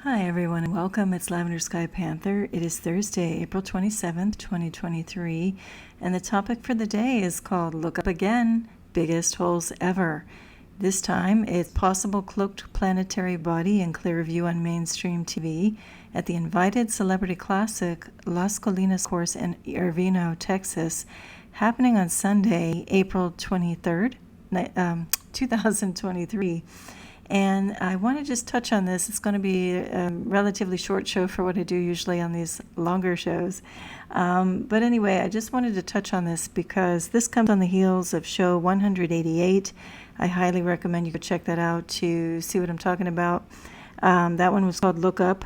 Hi everyone and welcome. It's Lavender Sky Panther. It is Thursday, April 27th, 2023, and the topic for the day is called Look Up Again, Biggest Holes Ever. This time it's possible cloaked planetary body in clear view on mainstream TV at the invited Celebrity Classic Las Colinas course in Irvino, Texas, happening on Sunday, April 23rd, 2023. And I want to just touch on this. It's going to be a relatively short show for what I do usually on these longer shows. But anyway, I just wanted to touch on this because this comes on the heels of show 188. I highly recommend you go check that out to see what I'm talking about. That one was called Look Up,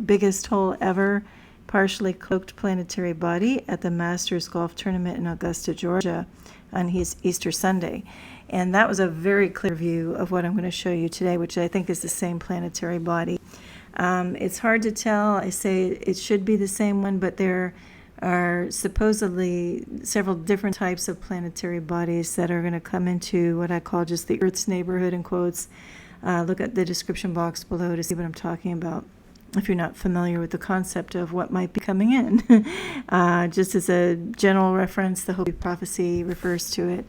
Biggest Hole Ever, Partially Cloaked Planetary Body at the Masters Golf Tournament in Augusta, Georgia on Easter Sunday. And that was a very clear view of what I'm going to show you today, which I think is the same planetary body. It's hard to tell. I say it should be the same one, but there are supposedly several different types of planetary bodies that are going to come into what I call just the Earth's neighborhood, in quotes. Look at the description box below to see what I'm talking about, if you're not familiar with the concept of what might be coming in. Just as a general reference, the Hopi Prophecy refers to it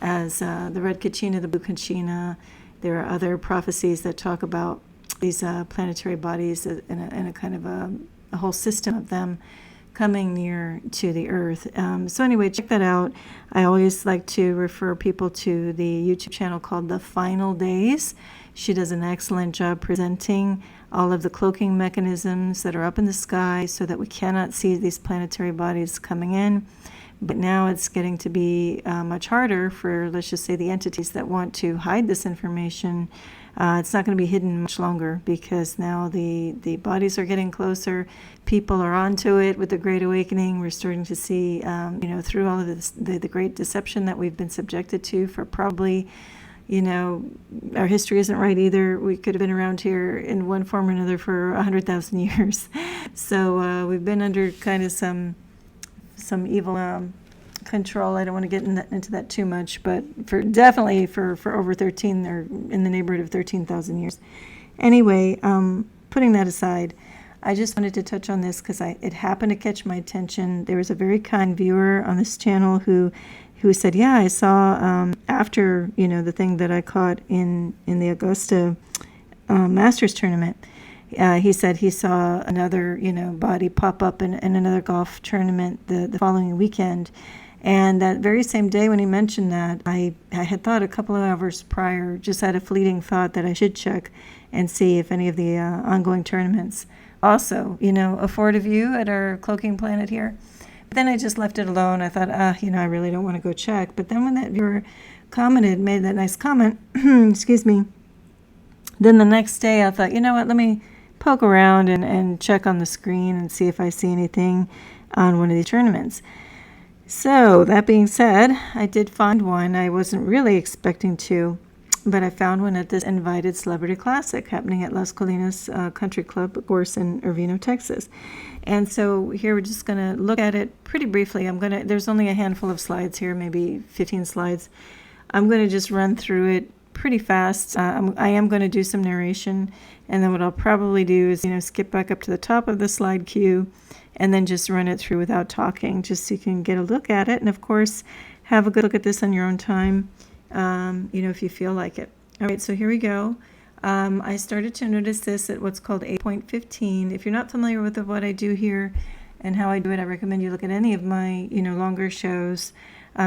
as the Red Kachina, the Blue Kachina. There are other prophecies that talk about these planetary bodies in a kind of a whole system of them coming near to the Earth. So anyway, check that out. I always like to refer people to the YouTube channel called The Final Days. She does an excellent job presenting all of the cloaking mechanisms that are up in the sky so that we cannot see these planetary bodies coming in. But now it's getting to be much harder for, let's just say, the entities that want to hide this information. It's not going to be hidden much longer because now the bodies are getting closer. People are onto it with the Great Awakening. We're starting to see, through all of this, the great deception that we've been subjected to for probably, our history isn't right either. We could have been around here in one form or another for 100,000 years. So we've been under kind of some evil control. I don't want to get into that too much, but definitely for over 13 or in the neighborhood of 13,000 years. Anyway, putting that aside, I just wanted to touch on this because it happened to catch my attention. There was a very kind viewer on this channel who said, yeah, I saw after the thing that I caught in the Augusta Masters tournament. He said he saw another, body pop up in another golf tournament the following weekend. And that very same day when he mentioned that, I had thought a couple of hours prior, just had a fleeting thought that I should check and see if any of the ongoing tournaments also, afford a view at our cloaking planet here. But then I just left it alone. I thought, I really don't want to go check. But then when that viewer made that nice comment, excuse me, then the next day I thought, you know what, let me poke around and check on the screen and see if I see anything on one of these tournaments. So that being said, I did find one. I wasn't really expecting to, but I found one at this invited Celebrity Classic happening at Las Colinas Country Club course in Irvino, Texas. And so here we're just going to look at it pretty briefly. There's only a handful of slides here, maybe 15 slides. I'm going to just run through it pretty fast. I am going to do some narration, and then what I'll probably do is skip back up to the top of the slide queue and then just run it through without talking, just so you can get a look at it, and of course have a good look at this on your own time, if you feel like it. All right, so here we go. I started to notice this at what's called 8.15. If you're not familiar with what I do here and how I do it, I recommend you look at any of my longer shows,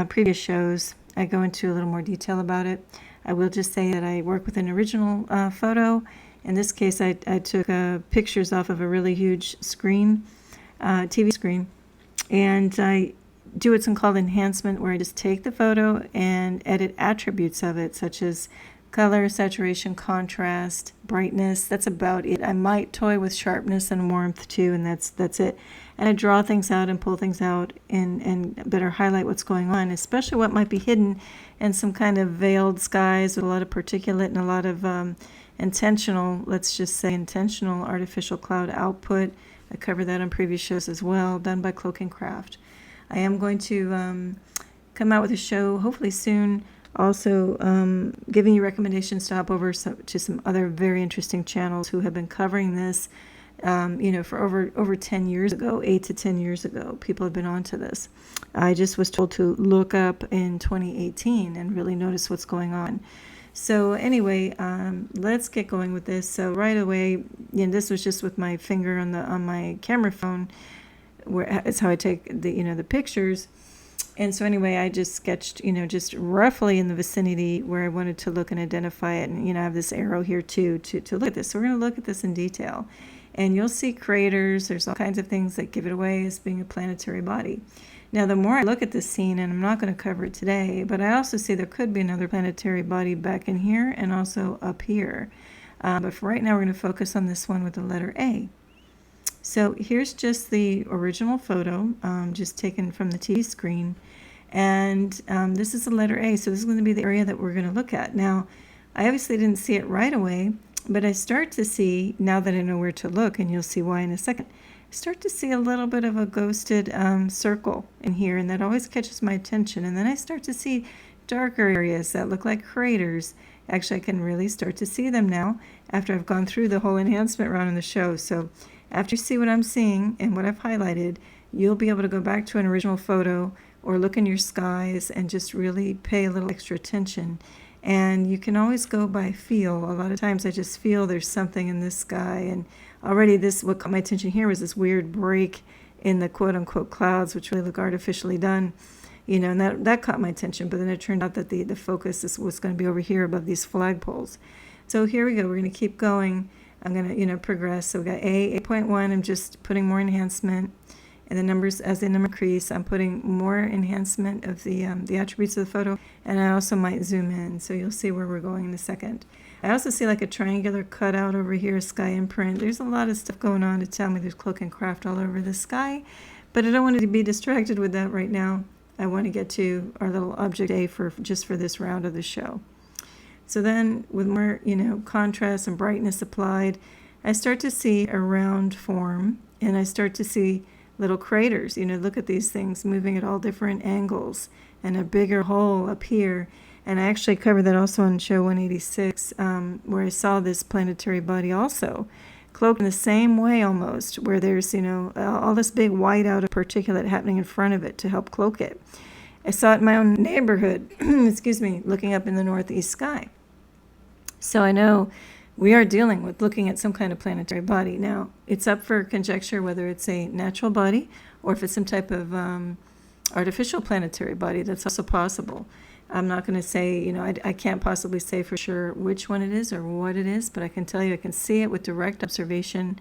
previous shows. I go into a little more detail about it. I will just say that I work with an original photo. In this case, I took pictures off of a really huge screen, TV screen, and I do what's called enhancement, where I just take the photo and edit attributes of it, such as color, saturation, contrast, brightness. That's about it. I might toy with sharpness and warmth too, and that's it. And I draw things out and pull things out and better highlight what's going on, especially what might be hidden in some kind of veiled skies with a lot of particulate and a lot of intentional artificial cloud output. I covered that on previous shows as well, done by Cloak and Craft. I am going to come out with a show hopefully soon Also, giving you recommendations to hop over to some other very interesting channels who have been covering this, for over 10 years ago, 8 to 10 years ago. People have been onto this. I just was told to look up in 2018 and really notice what's going on. So anyway, let's get going with this. So right away, this was just with my finger on my camera phone, where it's how I take the pictures. And so anyway, I just sketched, just roughly in the vicinity where I wanted to look and identify it. And, I have this arrow here too to look at this. So we're going to look at this in detail. And you'll see craters. There's all kinds of things that give it away as being a planetary body. Now, the more I look at this scene, and I'm not going to cover it today, but I also see there could be another planetary body back in here and also up here. But for right now, we're going to focus on this one with the letter A. So here's just the original photo, just taken from the TV screen. And this is the letter A, so this is going to be the area that we're going to look at. Now, I obviously didn't see it right away, but I start to see, now that I know where to look, and you'll see why in a second, I start to see a little bit of a ghosted circle in here, and that always catches my attention. And then I start to see darker areas that look like craters. Actually, I can really start to see them now after I've gone through the whole enhancement round in the show. So after you see what I'm seeing and what I've highlighted, you'll be able to go back to an original photo or look in your skies and just really pay a little extra attention. And you can always go by feel. A lot of times I just feel there's something in this sky. And already what caught my attention here was this weird break in the quote-unquote clouds, which really look artificially done. And that caught my attention. But then it turned out that the focus was going to be over here above these flagpoles. So here we go. We're going to keep going. I'm going to, progress. So we got A, 8.1. I'm just putting more enhancement. And the numbers, as the number increase, I'm putting more enhancement of the attributes of the photo. And I also might zoom in, so you'll see where we're going in a second. I also see like a triangular cutout over here, sky imprint. There's a lot of stuff going on to tell me there's cloak and craft all over the sky. But I don't want to be distracted with that right now. I want to get to our little object A just for this round of the show. So then with more, contrast and brightness applied, I start to see a round form, and I start to see little craters. Look at these things moving at all different angles, and a bigger hole up here. And I actually covered that also on show 186, where I saw this planetary body also cloaked in the same way almost, where there's, all this big whiteout of particulate happening in front of it to help cloak it. I saw it in my own neighborhood, looking up in the northeast sky. So I know we are dealing with looking at some kind of planetary body. Now, it's up for conjecture whether it's a natural body or if it's some type of artificial planetary body. That's also possible. I'm not going to say, I can't possibly say for sure which one it is or what it is, but I can tell you I can see it with direct observation,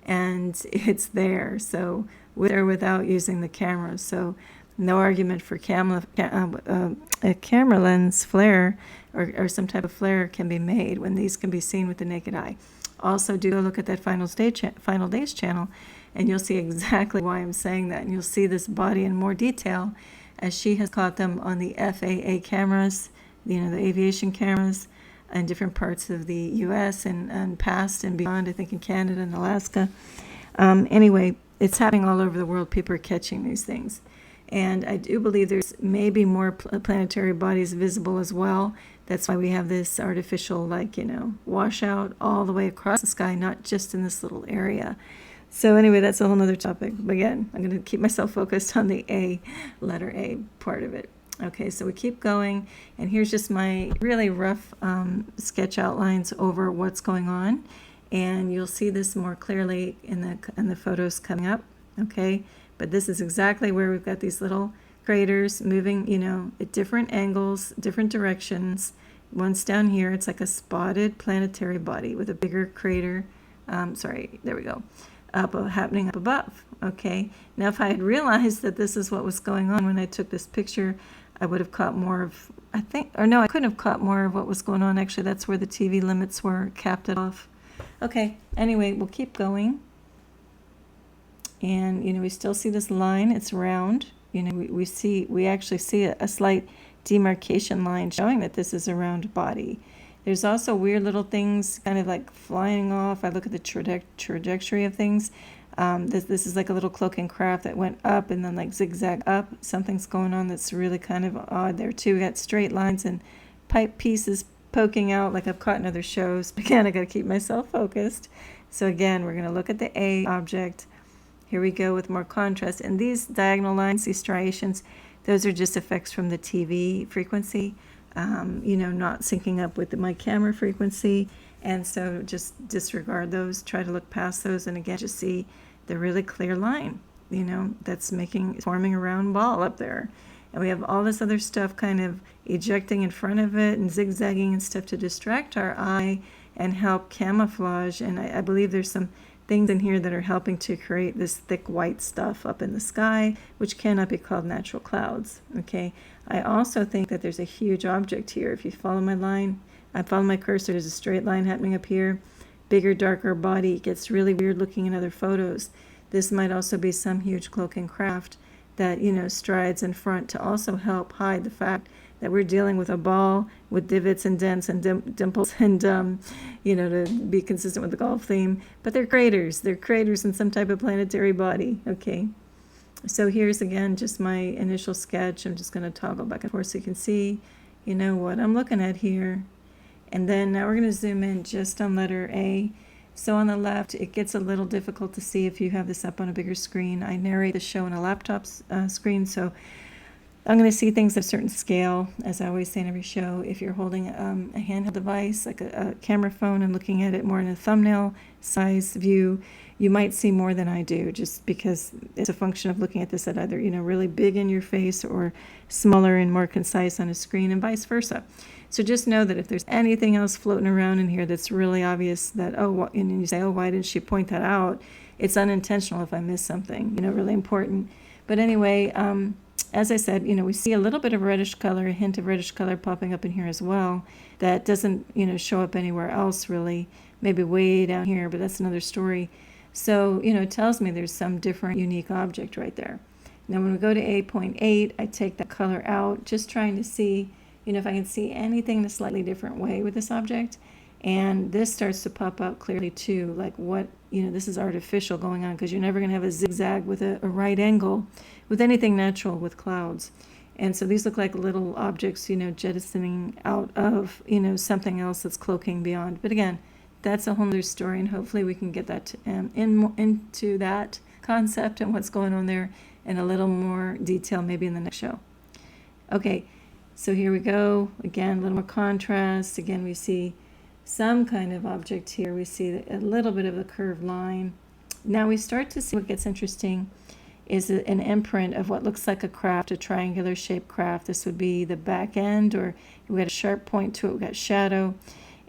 and it's there. So with or without using the camera. So no argument for a camera lens flare or some type of flare can be made when these can be seen with the naked eye. Also, do look at that Final Days channel, and you'll see exactly why I'm saying that. And you'll see this body in more detail, as she has caught them on the FAA cameras, the aviation cameras in different parts of the U.S. and past and beyond, I think in Canada and Alaska. Anyway, it's happening all over the world. People are catching these things. And I do believe there's maybe more planetary bodies visible as well. That's why we have this artificial, washout all the way across the sky, not just in this little area. So anyway, that's a whole other topic. But again, I'm going to keep myself focused on the letter A part of it. Okay, so we keep going. And here's just my really rough sketch outlines over what's going on. And you'll see this more clearly in the photos coming up. Okay. But this is exactly where we've got these little craters moving, at different angles, different directions. Once down here, it's like a spotted planetary body with a bigger crater. There we go. Happening up above. Okay. Now, if I had realized that this is what was going on when I took this picture, I would have caught more of, I couldn't have caught more of what was going on. Actually, that's where the TV limits were, capped it off. Okay. Anyway, we'll keep going. And, we still see this line. It's round. We actually see a slight demarcation line showing that this is a round body. There's also weird little things kind of like flying off. I look at the trajectory of things. This is like a little cloak and craft that went up and then like zigzag up. Something's going on that's really kind of odd there too. We got straight lines and pipe pieces poking out like I've caught in other shows. But again, I got to keep myself focused. So again, we're going to look at the A object. Here we go with more contrast. And these diagonal lines, these striations, those are just effects from the TV frequency, not syncing up with my camera frequency. And so just disregard those, try to look past those, and again, just see the really clear line, that's forming a round ball up there. And we have all this other stuff kind of ejecting in front of it and zigzagging and stuff to distract our eye and help camouflage. And I believe there's some things in here that are helping to create this thick white stuff up in the sky, which cannot be called natural clouds. Okay. I also think that there's a huge object here. If you follow my line, I follow my cursor, there's a straight line happening up here. Bigger, darker body. It gets really weird looking in other photos. This might also be some huge cloaking craft that, strides in front to also help hide the fact that we're dealing with a ball with divots and dents and dimples and, to be consistent with the golf theme. But they're craters. They're craters in some type of planetary body. Okay. So here's, again, just my initial sketch. I'm just going to toggle back and forth so you can see, what I'm looking at here. And then now we're going to zoom in just on letter A. So on the left, it gets a little difficult to see if you have this up on a bigger screen. I narrate the show on a laptop screen, so I'm going to see things at a certain scale, as I always say in every show. If you're holding a handheld device, like a camera phone, and looking at it more in a thumbnail size view, you might see more than I do, just because it's a function of looking at this at either, really big in your face or smaller and more concise on a screen, and vice versa. So just know that if there's anything else floating around in here that's really obvious that, and you say, why didn't she point that out? It's unintentional if I miss something, really important. But anyway, as I said, we see a little bit of reddish color, a hint of reddish color popping up in here as well. That doesn't, show up anywhere else really, maybe way down here, but that's another story. So, it tells me there's some different unique object right there. Now when we go to 8.8, I take that color out, just trying to see, if I can see anything in a slightly different way with this object. And this starts to pop out clearly too, like what, this is artificial going on, because you're never going to have a zigzag with a right angle with anything natural with clouds. And so these look like little objects, jettisoning out of, something else that's cloaking beyond. But again, that's a whole other story, and hopefully we can get that into that concept and what's going on there in a little more detail maybe in the next show. Okay, so here we go. Again, a little more contrast. Again, we see some kind of object here. We see a little bit of a curved line. Now we start to see what gets interesting is an imprint of what looks like a craft, a triangular shaped craft. This would be the back end, or we had a sharp point to it, we got shadow,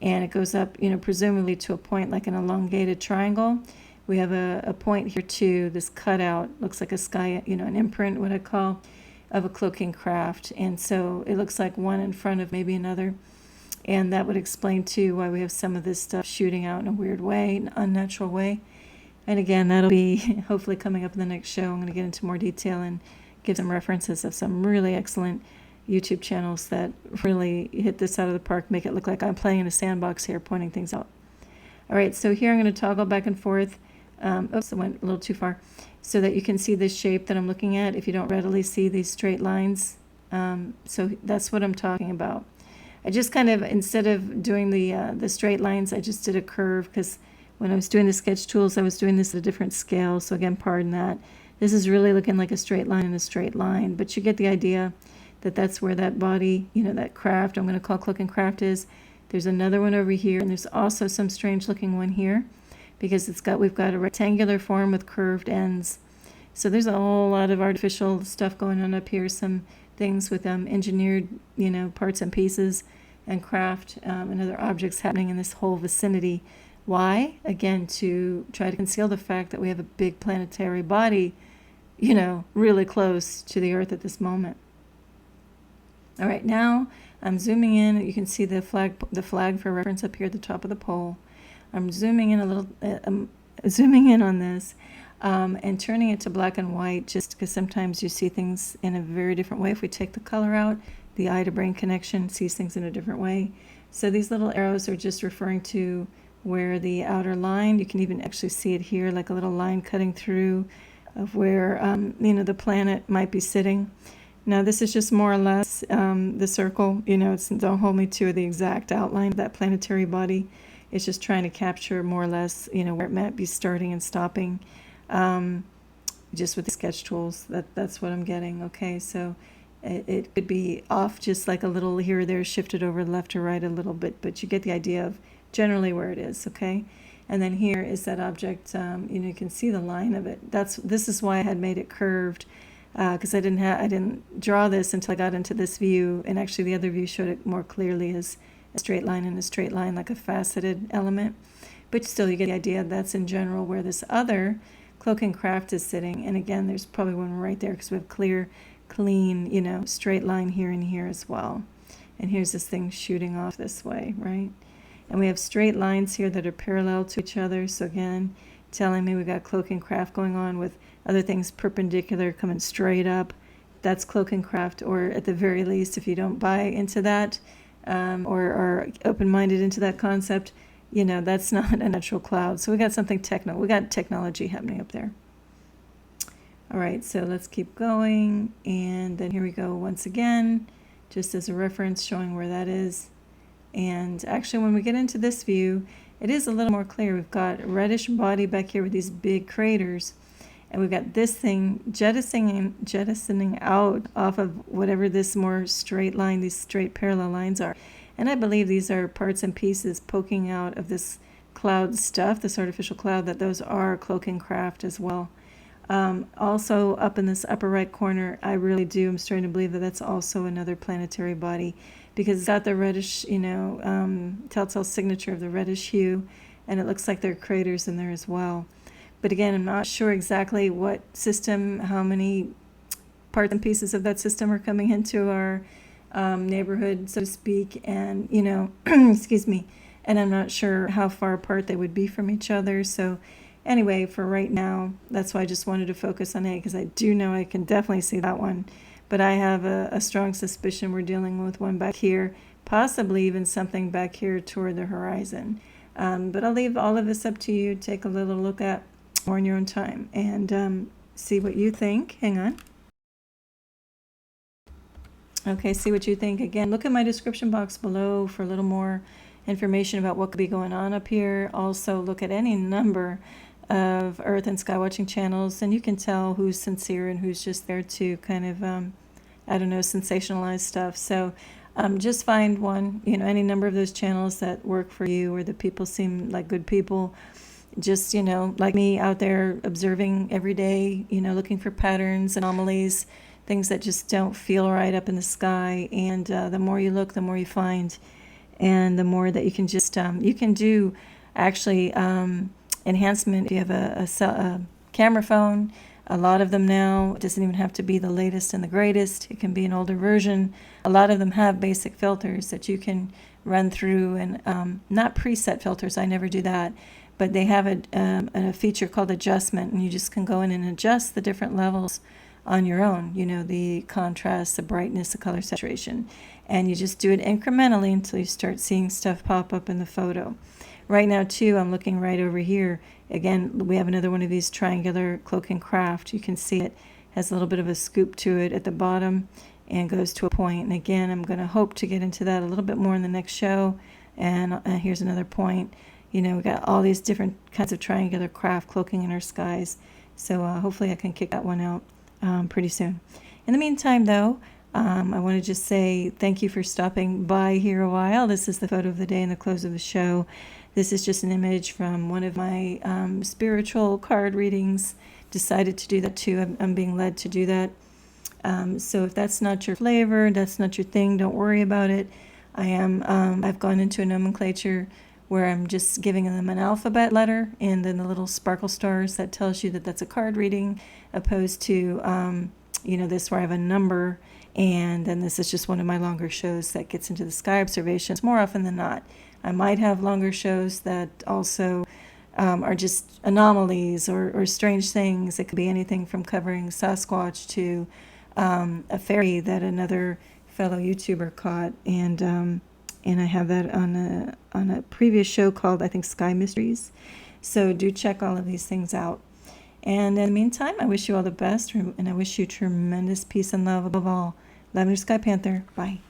and it goes up, presumably to a point like an elongated triangle. We have a point here too, this cutout, looks like a sky, an imprint, what I call, of a cloaking craft. And so it looks like one in front of maybe another. And that would explain too why we have some of this stuff shooting out in a weird way, an unnatural way. And again, that'll be hopefully coming up in the next show. I'm going to get into more detail and give some references of some really excellent YouTube channels that really hit this out of the park, make it look like I'm playing in a sandbox here, pointing things out. All right, so here I'm going to toggle back and forth. Oops, I went a little too far. So that you can see this shape that I'm looking at if you don't readily see these straight lines. So that's what I'm talking about. I just kind of, instead of doing the straight lines, I just did a curve, because when I was doing the sketch tools, I was doing this at a different scale. So again, pardon that. This is really looking like a straight line and a straight line, but you get the idea that that's where that body, that craft, I'm going to call cloak and craft, is. There's another one over here, and there's also some strange looking one here, because we've got a rectangular form with curved ends. So there's a whole lot of artificial stuff going on up here, some things with engineered, parts and pieces and craft and other objects happening in this whole vicinity. Why? Again, to try to conceal the fact that we have a big planetary body, really close to the Earth at this moment. All right, now I'm zooming in. You can see the flag for reference up here at the top of the pole. I'm zooming in a little, zooming in on this and turning it to black and white, just because sometimes you see things in a very different way. If we take the color out, the eye to brain connection sees things in a different way. So these little arrows are just referring to where the outer line, you can even actually see it here, like a little line cutting through of where, the planet might be sitting. Now this is just more or less the circle, don't hold me to the exact outline of that planetary body. It's just trying to capture more or less, where it might be starting and stopping, just with the sketch tools. That's what I'm getting. Okay, so it could be off just like a little here or there, shifted over left or right a little bit, but you get the idea of generally where it is. Okay, and then here is that object. You can see the line of it. This is why I had made it curved, because I didn't draw this until I got into this view, and actually the other view showed it more clearly as a straight line and a straight line, like a faceted element. But still, you get the idea. That's in general where this other cloak and craft is sitting. And again, there's probably one right there because we have clear, clean, straight line here and here as well. And here's this thing shooting off this way, right? And we have straight lines here that are parallel to each other. So again, telling me we got cloak and craft going on with other things perpendicular coming straight up. That's cloak and craft, or at the very least, if you don't buy into that, or are open-minded into that concept, that's not a natural cloud. So we got something we got technology happening up there. All right, so let's keep going. And then here we go once again, just as a reference showing where that is. And actually, when we get into this view, it is a little more clear. We've got a reddish body back here with these big craters. And we've got this thing jettisoning out off of whatever this more straight line, these straight parallel lines are. And I believe these are parts and pieces poking out of this cloud stuff, this artificial cloud, that those are cloak and craft as well. Also up in this upper right corner, I'm starting to believe that that's also another planetary body, because it's got the reddish, telltale signature of the reddish hue, and it looks like there are craters in there as well. But again, I'm not sure exactly what system, how many parts and pieces of that system are coming into our neighborhood, so to speak, and, excuse me, and I'm not sure how far apart they would be from each other. So anyway, for right now, that's why I just wanted to focus on A, because I do know I can definitely see that one. But I have a strong suspicion we're dealing with one back here, possibly even something back here toward the horizon. But I'll leave all of this up to you. Take a little look at more in your own time and see what you think. Hang on. Okay, see what you think. Again, look at my description box below for a little more information about what could be going on up here. Also, look at any number of Earth and Sky Watching channels, and you can tell who's sincere and who's just there to kind of, sensationalize stuff. So just find one, any number of those channels that work for you, or the people seem like good people. Just, like me out there observing every day, looking for patterns, anomalies, things that just don't feel right up in the sky. And the more you look, the more you find. And the more that you can just, you can do actually enhancement. If you have a camera phone, a lot of them now, it doesn't even have to be the latest and the greatest. It can be an older version. A lot of them have basic filters that you can run through, and not preset filters. I never do that. But they have a feature called adjustment, and you just can go in and adjust the different levels on your own, the contrast, the brightness, the color saturation. And you just do it incrementally until you start seeing stuff pop up in the photo. Right now, too, I'm looking right over here. Again, we have another one of these triangular cloak and craft. You can see it has a little bit of a scoop to it at the bottom and goes to a point. And again, I'm going to hope to get into that a little bit more in the next show. And here's another point. We got all these different kinds of triangular craft cloaking in our skies. So hopefully I can kick that one out pretty soon. In the meantime, though, I want to just say thank you for stopping by here a while. This is the photo of the day and the close of the show. This is just an image from one of my spiritual card readings. Decided to do that too. I'm being led to do that. So if that's not your flavor, that's not your thing, don't worry about it. I've gone into a nomenclature where I'm just giving them an alphabet letter and then the little sparkle stars that tells you that that's a card reading, opposed to, this where I have a number, and then this is just one of my longer shows that gets into the sky observations more often than not. I might have longer shows that also are just anomalies or strange things. It could be anything from covering Sasquatch to a fairy that another fellow YouTuber caught, and I have that on a previous show called, I think, Sky Mysteries. So do check all of these things out. And in the meantime, I wish you all the best, and I wish you tremendous peace and love above all. Love your Sky Panther. Bye.